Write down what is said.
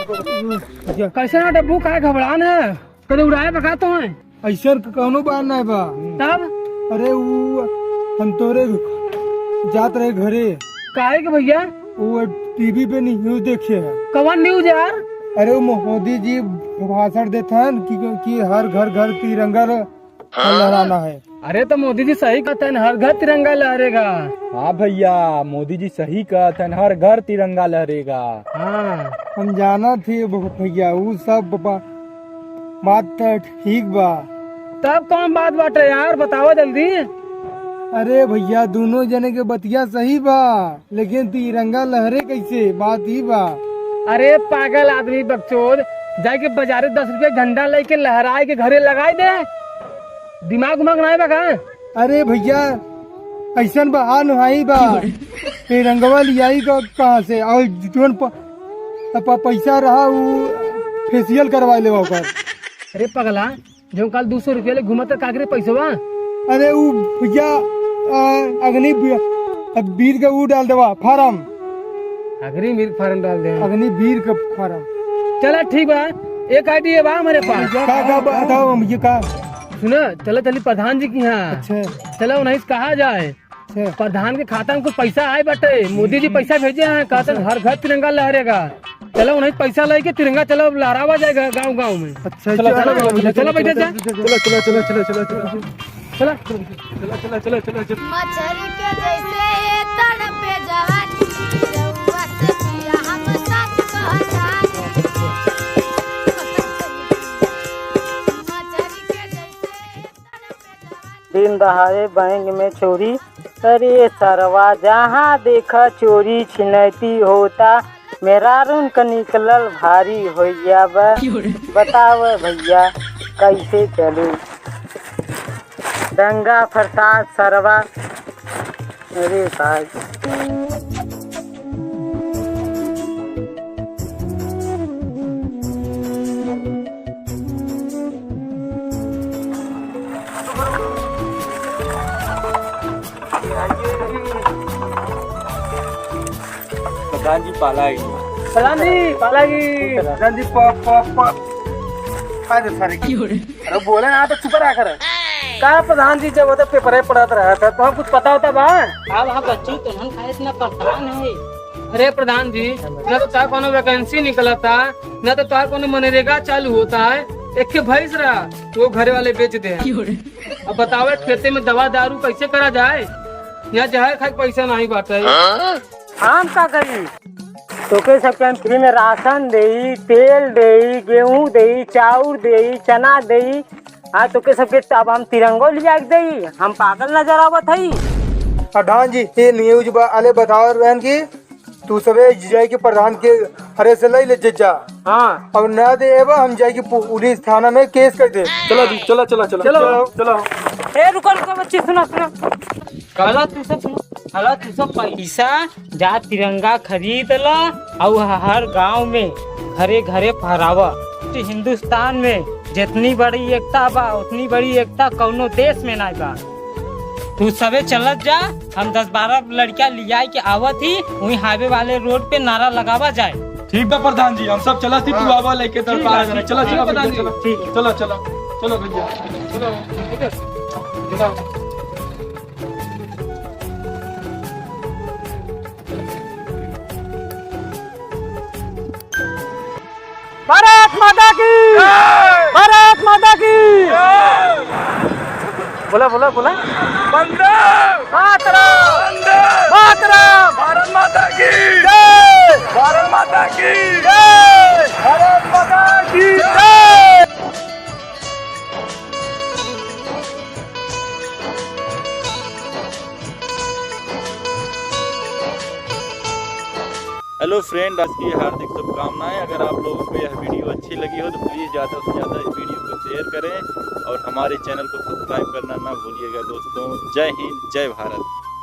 कैसे ना डब्बू का घबरान है कदे उड़ाए बका तो है ऐसा कौनो बात नहीं बा। तब अरे वो हम तोरे जात रहे घरे, काहे के भैया वो टीवी पे न्यूज देखे है। कवन न्यूज यार? अरे वो मोदी जी भाषण देते हैं कि हर घर घर तिरंगा लहराना है। अरे तो मोदी जी सही कहते हैं, हर घर तिरंगा लहरेगा। हाँ भैया, मोदी जी सही कहते हैं, हर घर तिरंगा लहरेगा। हाँ हम जाना थे भैया, वो सब बात तो ठीक बा। तब कौन बात बाटे यार, बताओ जल्दी। अरे भैया दोनों जने के बतिया सही बा, लेकिन तिरंगा लहरे कैसे, बात ही बा। अरे पागल आदमी बकचोद, जाके बाजारे 10 रुपया झंडा लेके लहराए के घरे लगाई दे, दिमाग उमाग नहीं बका। अरे भैया ऐसा बा नहीं बा, तिरंगवा लियाई कहाँ से, और जोन पैसा रहा वो फेशियल करवा ले ओकर। अरे पगला, जो कल 200 रुपया ले घूमत कागरे पैसवा। अरे वो भैया अग्नि वीर का वो डाल देवा फार्म, अग्नि वीर फार्म डाल दे। अग्नि वीर का फार्म। चला ठीक बा, एक आईडी है बा हमारे पास। का बताओ मुझे का। सुनो चलो चली प्रधान जी की यहाँ। अच्छा चलो उन्हें कहा जाए, अच्छा। प्रधान के खाता में कुछ पैसा आए बटे, मोदी जी पैसा भेजे हैं, कहते हैं हर घर तिरंगा लहरेगा। चलो उन्हें पैसा लेके तिरंगा चलो लहरावा जाएगा गाँव गाँव में। अच्छा चलो बैठे जा। चलो चलो चलो चलो चलो चलो चला मछरी के जैसे ये तड़पे जवानी, रउआ से पिया हम सच कहतानी। मछरी के जैसे तड़पे जवानी। दिन दहाड़े बैंक में चोरी, अरे सरवा जहाँ देखा चोरी छिनैती होता, मेरा रून का निकलल भारी हो गया बा। बताव भैया कैसे चलू, दंगा फसाद सरवा। अरे भाई प्रधान जी पाला प्रधान जी पालागी। प्रधान जी अरे बोले ना तो चुप रहा कर। का प्रधान जी जब होता पेपर पढ़त रहा था तो कुछ पता होता बा? बच्ची तो हम खाए इतना परेशान है। अरे प्रधान जी, न तो तार कोनो वैकेंसी निकला था, न तो तार कोनो मनरेगा चालू होता है। एक भैंस रहा वो घरे वाले बेच दे। अब बताओ खेते में दवा दारू कैसे करा जाए, यहाँ जहर खाए पैसा नहीं बांटे। हम का करी, तोके सबके हम फ्री में राशन देई, तेल देई, गेहूं देई, चाउर देई, चना देई। हाँ तोके सबके अब हम तिरंगो लिया के देई, हम पागल नजर आवत हई। प्रधान जी ये न्यूज वाले बताओ रहन की तू सबे जाए के प्रधान के हरे से ले जा। हाँ अब न दे हम जाए पुलिस थाना में केस कर दे। चलो जी, चलो चलो चलो चलो। चलो। ए रुको रुको बच्चे, सुनो सुनो। हला तू सब पैसा जा तिरंगा खरीद ला और हर गांव में घरे घरे फहरावा। हिंदुस्तान में जितनी बड़ी एकता बा उतनी बड़ी एकता कौनो देश में नहीं बा। तू सबे चलत जा, हम 10-12 लड़कियां लिया के आवत ही वही हाईवे वाले रोड पे नारा लगावा जाए। ठीक बा प्रधान जी, हम सब चला थी, तू आवा लेके चलो चलो प्रधान जी, ठीक। चलो चलो चलो भैया चलो। भारत माता की, भारत माता की। बोला बोला बोला। वंदे मातरम, वंदे मातरम। भारत माता की जय, भारत माता की जय, भारत माता की जय। हेलो फ्रेंड, आज की हार्दिक शुभकामनाएं। अगर आप लोगों को यह वीडियो अच्छी लगी हो तो प्लीज़ ज़्यादा से ज़्यादा इस वीडियो को शेयर करें और हमारे चैनल को सब्सक्राइब करना ना भूलिएगा दोस्तों। जय हिंद, जय भारत।